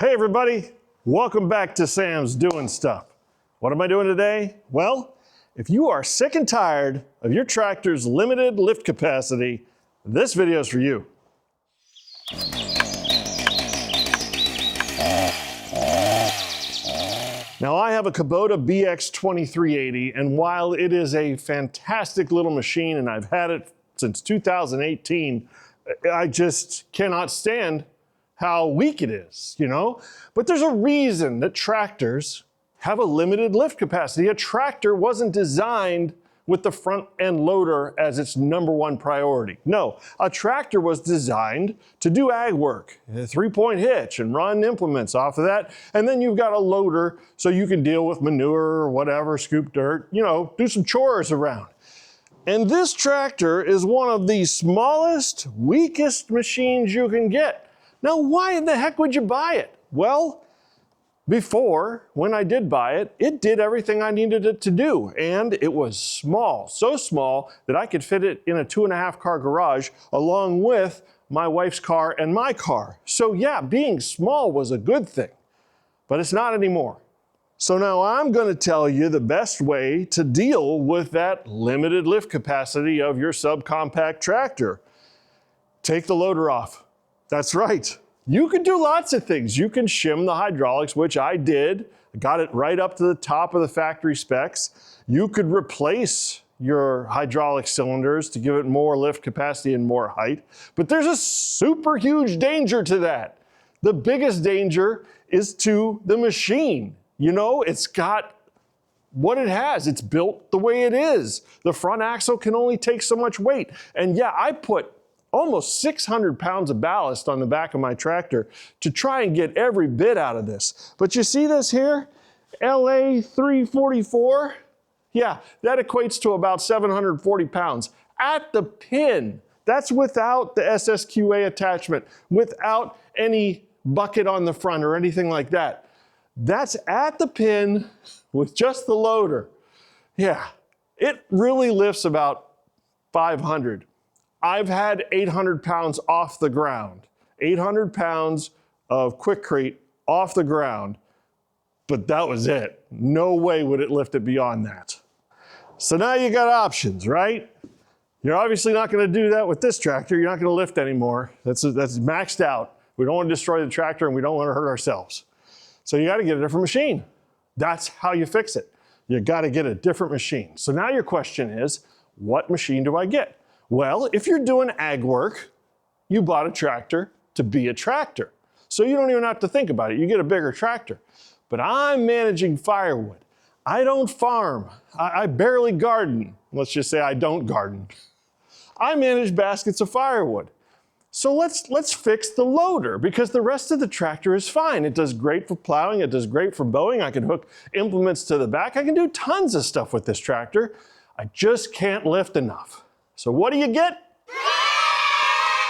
Hey everybody, welcome back to Sam's Doing Stuff. What am I doing today? Well, if you are sick and tired of your tractor's limited lift capacity, this video is for you. Now I have a Kubota BX2380, and while it is a fantastic little machine and I've had it since 2018, I just cannot stand how weak it is, you know? But there's a reason that tractors have a limited lift capacity. A tractor wasn't designed with the front end loader as its #1 priority. No, a tractor was designed to do ag work, a 3-point hitch and run implements off of that. And then you've got a loader so you can deal with manure or whatever, scoop dirt, you know, do some chores around. And this tractor is one of the smallest, weakest machines you can get. Now, why in the heck would you buy it? Well, before, when I did buy it, it did everything I needed it to do. And it was small, so small that I could fit it in a 2.5 car garage along with my wife's car and my car. So yeah, being small was a good thing, but it's not anymore. So now I'm going to tell you the best way to deal with that limited lift capacity of your subcompact tractor. Take the loader off. That's right. You can do lots of things. You can shim the hydraulics, which I did. I got it right up to the top of the factory specs. You could replace your hydraulic cylinders to give it more lift capacity and more height. But there's a super huge danger to that. The biggest danger is to the machine. You know, it's got what it has. It's built the way it is. The front axle can only take so much weight. And yeah, I put almost 600 pounds of ballast on the back of my tractor to try and get every bit out of this. But you see this here? LA344? Yeah, that equates to about 740 pounds at the pin. That's without the SSQA attachment, without any bucket on the front or anything like that. That's at the pin with just the loader. Yeah, it really lifts about 500. I've had 800 pounds off the ground, 800 pounds of Quikrete off the ground, but that was it. No way would it lift it beyond that. So now you got options, right? You're obviously not going to do that with this tractor. You're not going to lift anymore. That's maxed out. We don't want to destroy the tractor and we don't want to hurt ourselves. So you got to get a different machine. That's how you fix it. You got to get a different machine. So now your question is, what machine do I get? Well, if you're doing ag work, you bought a tractor to be a tractor. So you don't even have to think about it. You get a bigger tractor. But I'm managing firewood. I don't farm. I barely garden. Let's just say I don't garden. I manage baskets of firewood. So let's fix the loader because the rest of the tractor is fine. It does great for plowing. It does great for mowing. I can hook implements to the back. I can do tons of stuff with this tractor. I just can't lift enough. So what do you get?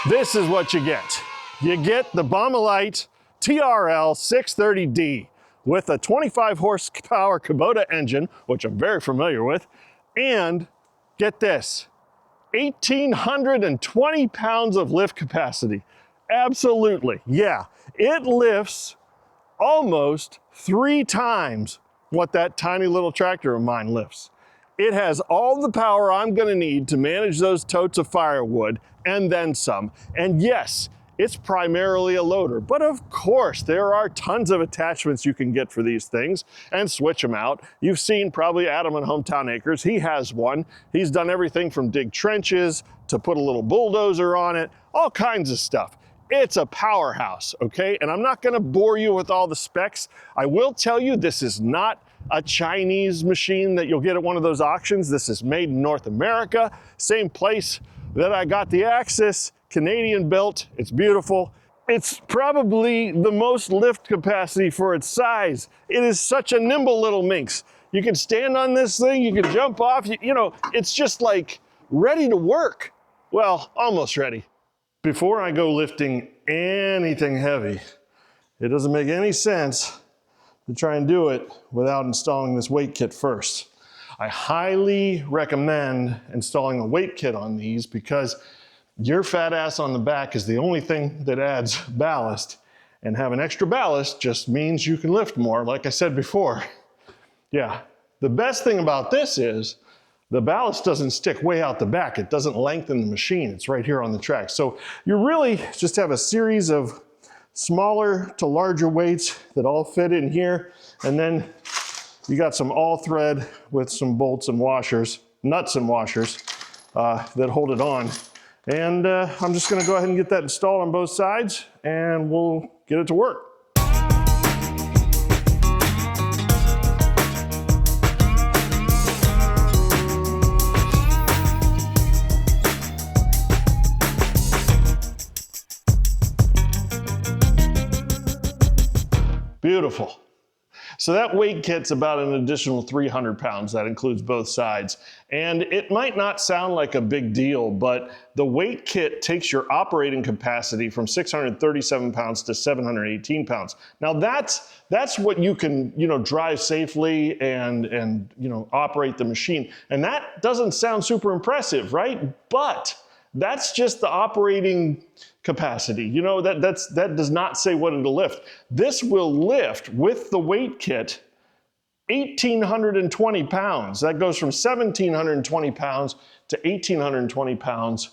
This is what you get. You get the Baumalight TRL630D with a 25 horsepower Kubota engine, which I'm very familiar with, and get this, 1,820 pounds of lift capacity. Absolutely, yeah. It lifts almost 3 times what that tiny little tractor of mine lifts. It has all the power I'm going to need to manage those totes of firewood and then some. And yes, it's primarily a loader, but of course there are tons of attachments you can get for these things and switch them out. You've seen probably Adam in Hometown Acres. He has one. He's done everything from dig trenches to put a little bulldozer on it, all kinds of stuff. It's a powerhouse, okay? And I'm not going to bore you with all the specs. I will tell you this is not a Chinese machine that you'll get at one of those auctions. This is made in North America, same place that I got the Axis, Canadian built. It's beautiful. It's probably the most lift capacity for its size. It is such a nimble little minx. You can stand on this thing, you can jump off, you know, it's just like ready to work. Well, almost ready. Before I go lifting anything heavy, it doesn't make any sense to try and do it without installing this weight kit first. I highly recommend installing a weight kit on these because your fat ass on the back is the only thing that adds ballast, And having extra ballast just means you can lift more, like I said before. Yeah, the best thing about this is the ballast doesn't stick way out the back. It doesn't lengthen the machine. It's right here on the track. So you really just have a series of smaller to larger weights that all fit in here. And then you got some all thread with some bolts and washers, nuts and washers that hold it on. And I'm just gonna go ahead and get that installed on both sides and we'll get it to work. Beautiful. So that weight kit's about an additional 300 pounds. That includes both sides. And it might not sound like a big deal, but the weight kit takes your operating capacity from 637 pounds to 718 pounds. Now that's what you can, drive safely and operate the machine. And that doesn't sound super impressive, right? But that's just the operating capacity. That does not say what it'll lift. This will lift with the weight kit 1,820 pounds. That goes from 1,720 pounds to 1,820 pounds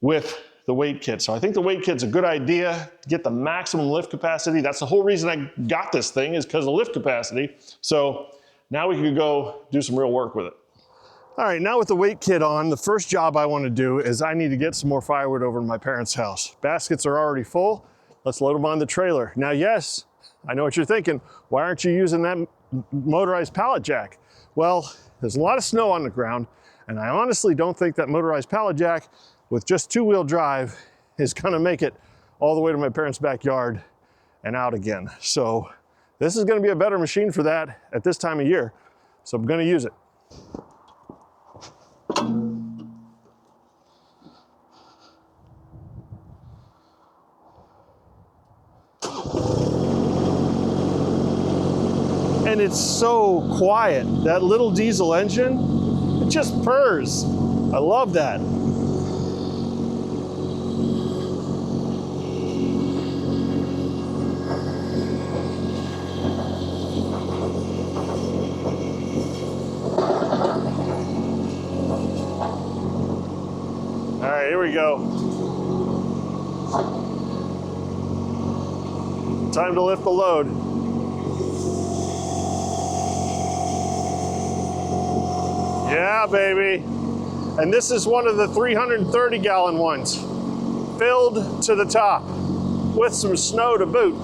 with the weight kit. So I think the weight kit's a good idea to get the maximum lift capacity. That's the whole reason I got this thing, is because of lift capacity. So now we can go do some real work with it. All right, now with the weight kit on, the first job I want to do is I need to get some more firewood over to my parents' house. Baskets are already full. Let's load them on the trailer. Now, yes, I know what you're thinking. Why aren't you using that motorized pallet jack? Well, there's a lot of snow on the ground, and I honestly don't think that motorized pallet jack with just two-wheel drive is gonna make it all the way to my parents' backyard and out again. So this is gonna be a better machine for that at this time of year. So I'm gonna use it. And it's so quiet. That little diesel engine, it just purrs. I love that. All right, here we go. Time to lift the load. Yeah, baby. And this is one of the 330-gallon ones, filled to the top with some snow to boot.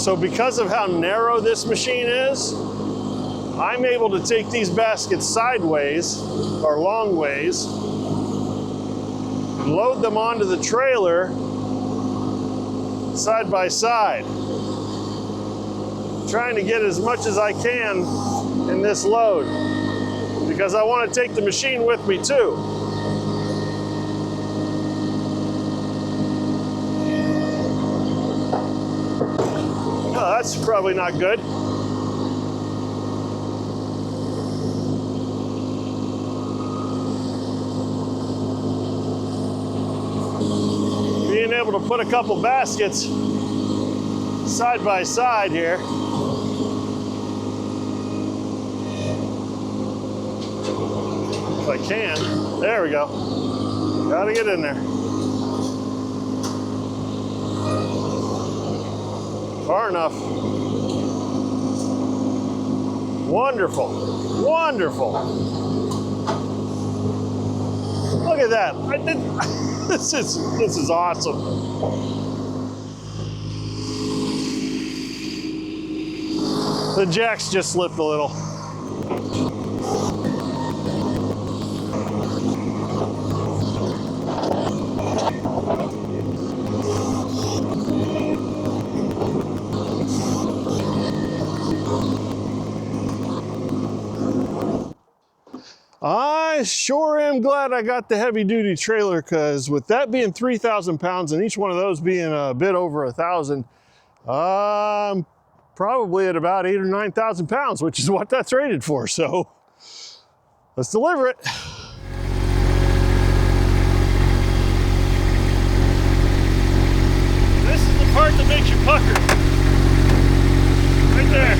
So because of how narrow this machine is, I'm able to take these baskets sideways or long ways, and load them onto the trailer side by side. Trying to get as much as I can in this load because I want to take the machine with me too. Oh, that's probably not good. able to put a couple baskets side by side here. If I can. There we go. Gotta get in there. Far enough. Wonderful. Wonderful. Look at that. This is awesome. The jacks just slipped a little. I sure am glad I got the heavy duty trailer, because with that being 3,000 pounds and each one of those being a bit over 1,000, I'm probably at about 8,000 or 9,000 pounds, which is what that's rated for. So let's deliver it. This is the part that makes you pucker. Right there.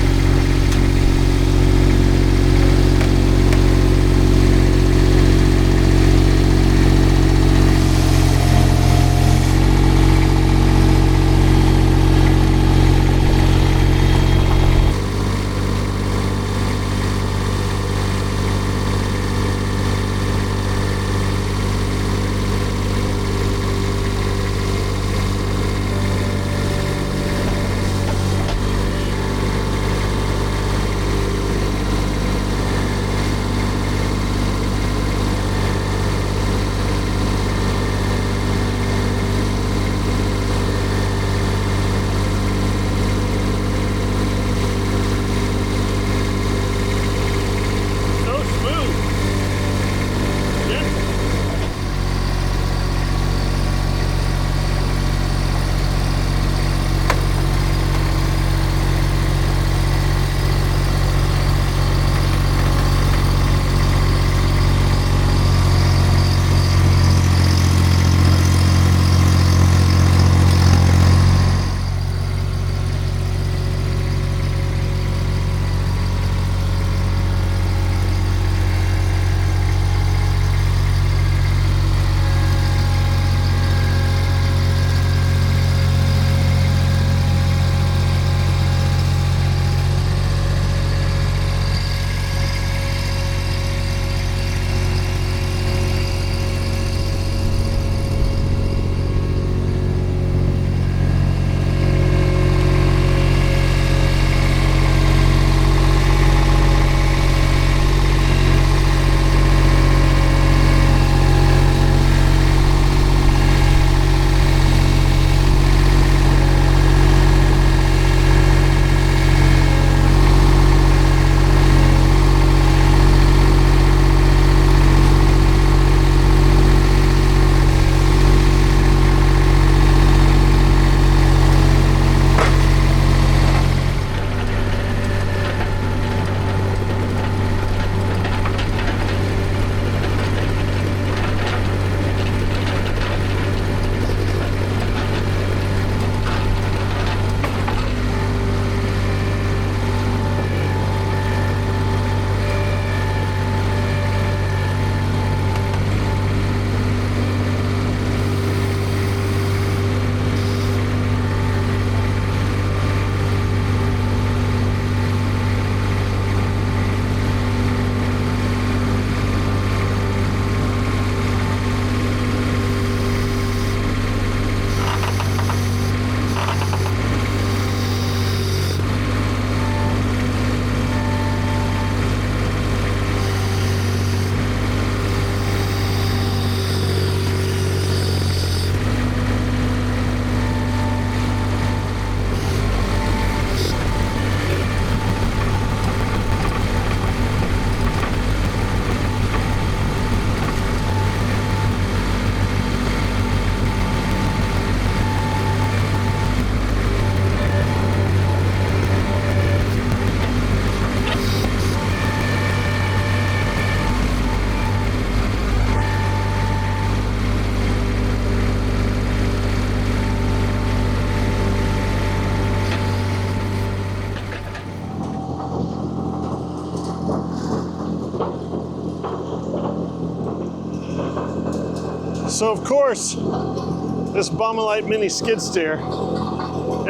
So of course, this Baumalight mini skid steer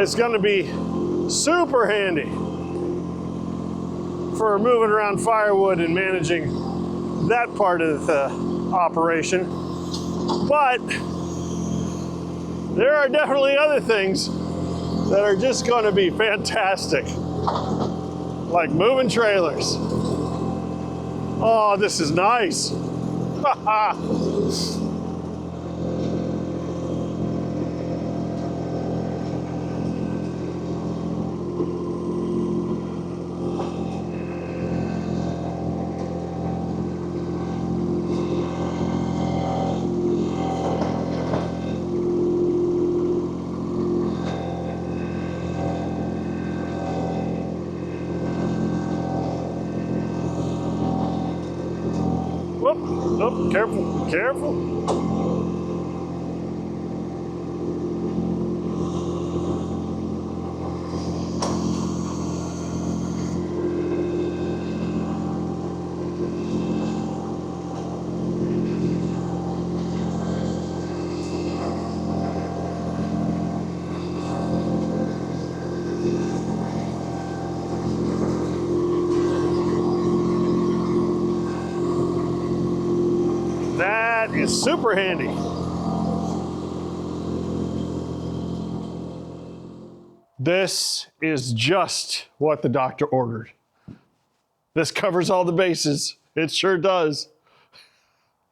is going to be super handy for moving around firewood and managing that part of the operation. But there are definitely other things that are just going to be fantastic, like moving trailers. Oh, this is nice. Oh, careful, careful. That is super handy. This is just what the doctor ordered. This covers all the bases. It sure does.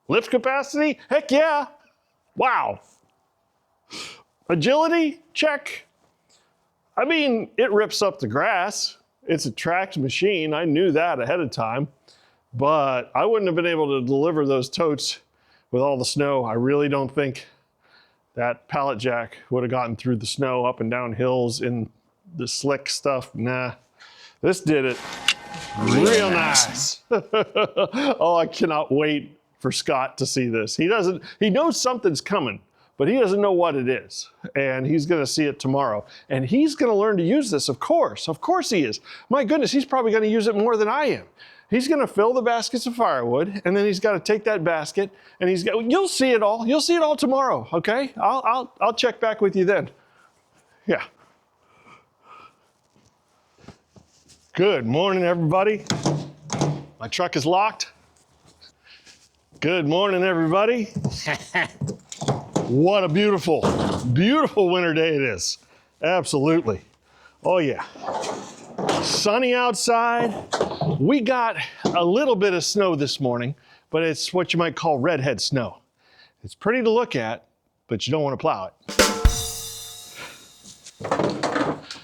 Lift capacity? Heck yeah. Wow. Agility? Check. I mean, it rips up the grass. It's a tracked machine. I knew that ahead of time. But I wouldn't have been able to deliver those totes with all the snow. I really don't think that pallet jack would have gotten through the snow up and down hills in the slick stuff. Nah, this did it real nice. Oh, I cannot wait for Scott to see this. He knows something's coming, but he doesn't know what it is. And he's gonna see it tomorrow. And he's gonna learn to use this, of course he is. My goodness, he's probably gonna use it more than I am. He's gonna fill the baskets of firewood, and then he's gotta take that basket, and you'll see it all. You'll see it all tomorrow, okay? I'll check back with you then. Yeah. Good morning, everybody. My truck is locked. Good morning, everybody. What a beautiful, beautiful winter day it is. Absolutely. Oh yeah. Sunny outside. We got a little bit of snow this morning, but it's what you might call redhead snow. It's pretty to look at, but you don't want to plow it.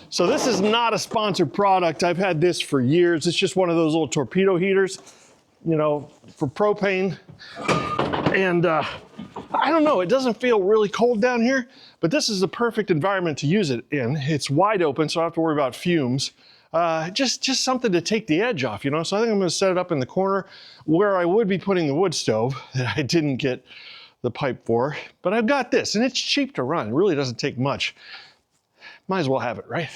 So this is not a sponsored product. I've had this for years. It's just one of those little torpedo heaters, you know, for propane. And I don't know, it doesn't feel really cold down here, but this is the perfect environment to use it in. It's wide open, so I don't have to worry about fumes. Just something to take the edge off, you know? So I think I'm gonna set it up in the corner where I would be putting the wood stove that I didn't get the pipe for, but I've got this, and it's cheap to run. It really doesn't take much. Might as well have it, right?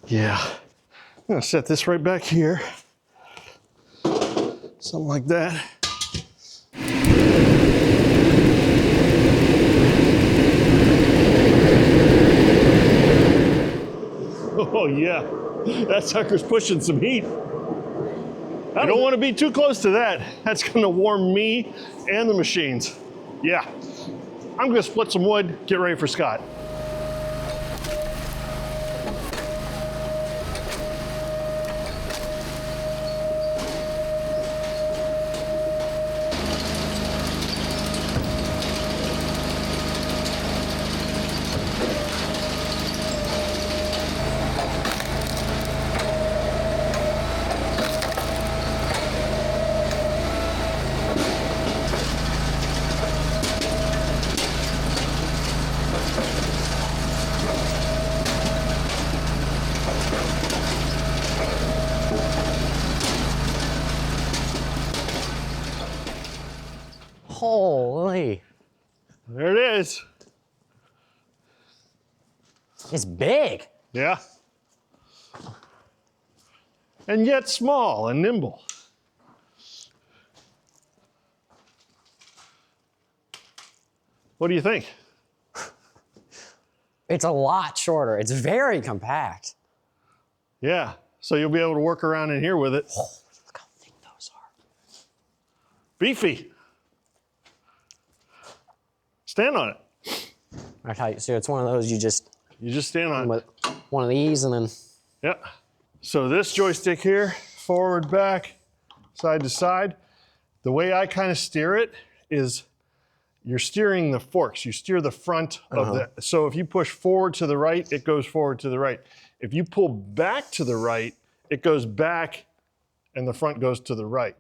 Yeah. I'm gonna set this right back here. Something like that. Oh yeah, that sucker's pushing some heat. I don't want to be too close to that. That's gonna warm me and the machines. Yeah, I'm gonna split some wood, get ready for Scott. Holy. There it is. It's big. Yeah. And yet small and nimble. What do you think? It's a lot shorter. It's very compact. Yeah, so you'll be able to work around in here with it. Oh, look how thick those are. Beefy. Stand on it. I tell you, so it's one of those you just stand on it. with one of these and then. Yeah. So this joystick here, forward, back, side to side. The way I kind of steer it is you're steering the forks. You steer the front of the, so if you push forward to the right, it goes forward to the right. If you pull back to the right, it goes back and the front goes to the right.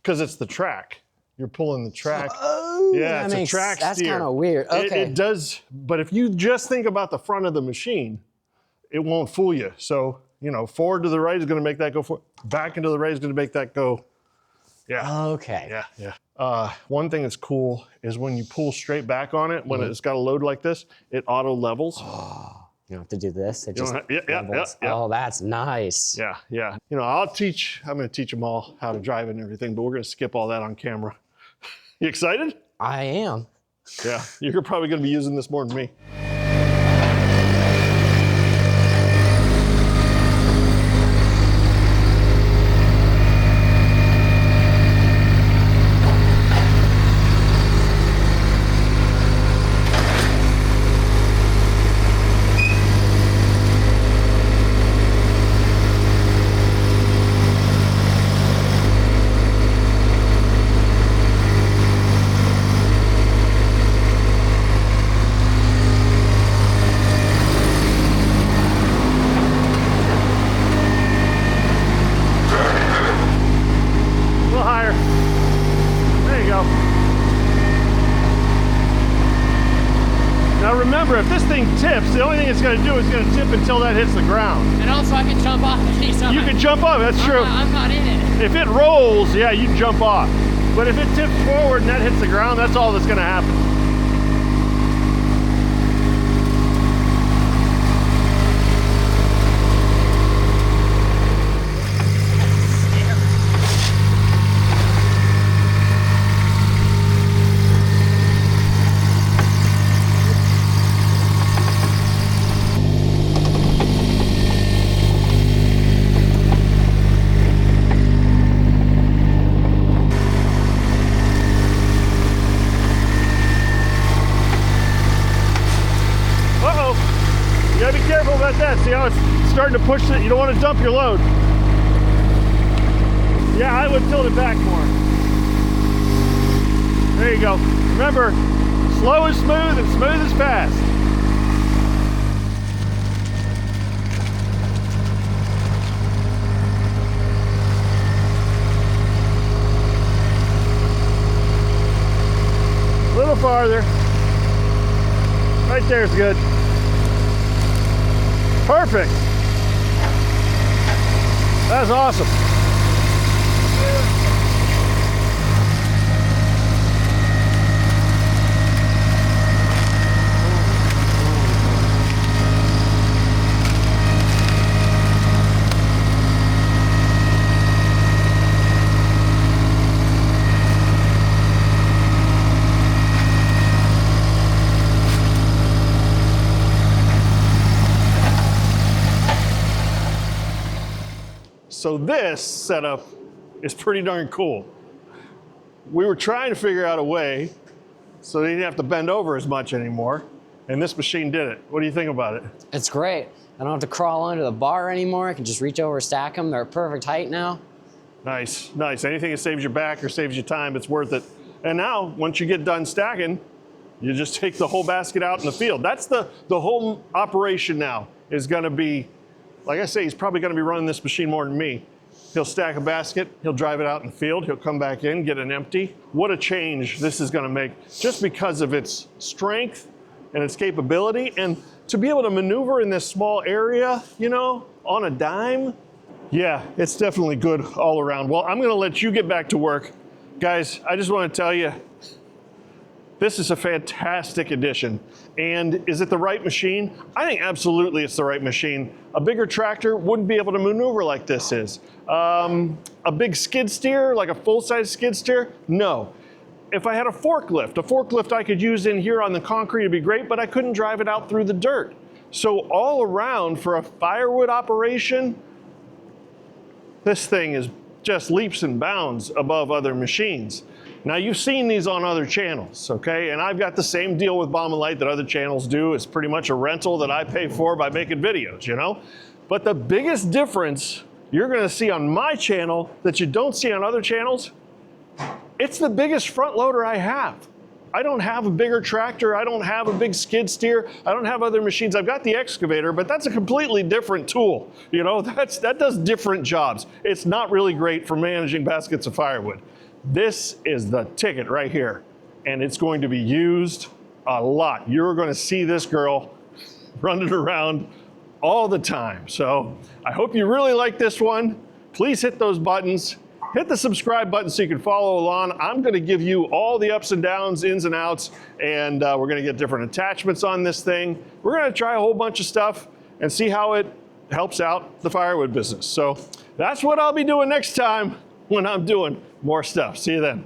Because it's the track. You're pulling the track. Oh, yeah, it's a track steer. That's kind of weird. Okay. It does, but if you just think about the front of the machine, it won't fool you. So, you know, forward to the right is going to make that go forward. Back into the right is going to make that go. Yeah. Okay. Yeah, yeah. One thing that's cool is when you pull straight back on it, when it's got a load like this, it auto levels. You don't have to do this. It just yeah. Oh, that's nice. Yeah, yeah. You know, I'm going to teach them all how to drive and everything, but we're going to skip all that on camera. You excited? I am. Yeah, you're probably going to be using this more than me. Now remember, if this thing tips, the only thing it's going to do is going to tip until that hits the ground. And also I can jump off anytime. You can jump off, that's true. I'm not in it. If it rolls, yeah, you can jump off. But if it tips forward and that hits the ground, that's all that's going to happen. You gotta be careful about that. See how it's starting to push it? You don't want to dump your load. Yeah, I would tilt it back more. There you go. Remember, slow is smooth and smooth is fast. A little farther. Right there is good. Perfect. That's awesome. So this setup is pretty darn cool. We were trying to figure out a way so they didn't have to bend over as much anymore, and this machine did it. What do you think about it? It's great. I don't have to crawl under the bar anymore. I can just reach over, stack them. They're perfect height now. Nice, nice. Anything that saves your back or saves you time, it's worth it. And now, once you get done stacking, you just take the whole basket out in the field. That's the whole operation now is gonna be, like I say, he's probably gonna be running this machine more than me. He'll stack a basket, he'll drive it out in the field, he'll come back in, get an empty. What a change this is gonna make just because of its strength and its capability. And to be able to maneuver in this small area, you know, on a dime, yeah, it's definitely good all around. Well, I'm gonna let you get back to work. Guys, I just wanna tell you, this is a fantastic addition. And is it the right machine? I think absolutely it's the right machine. A bigger tractor wouldn't be able to maneuver like this is. A big skid steer, like a full-size skid steer, no. if I had a forklift I could use in here on the concrete would be great, but I couldn't drive it out through the dirt. So all around for a firewood operation, this thing is just leaps and bounds above other machines. Now you've seen these on other channels, okay? And I've got the same deal with Baumalight that other channels do. It's pretty much a rental that I pay for by making videos, you know? But the biggest difference you're gonna see on my channel that you don't see on other channels, it's the biggest front loader I have. I don't have a bigger tractor. I don't have a big skid steer. I don't have other machines. I've got the excavator, but that's a completely different tool. You know, that does different jobs. It's not really great for managing baskets of firewood. This is the ticket right here, and it's going to be used a lot. You're going to see this girl running around all the time. So I hope you really like this one. Please hit those buttons. Hit the subscribe button so you can follow along. I'm going to give you all the ups and downs, ins and outs, and we're going to get different attachments on this thing. We're going to try a whole bunch of stuff and see how it helps out the firewood business. So that's what I'll be doing next time when I'm doing more stuff. See you then.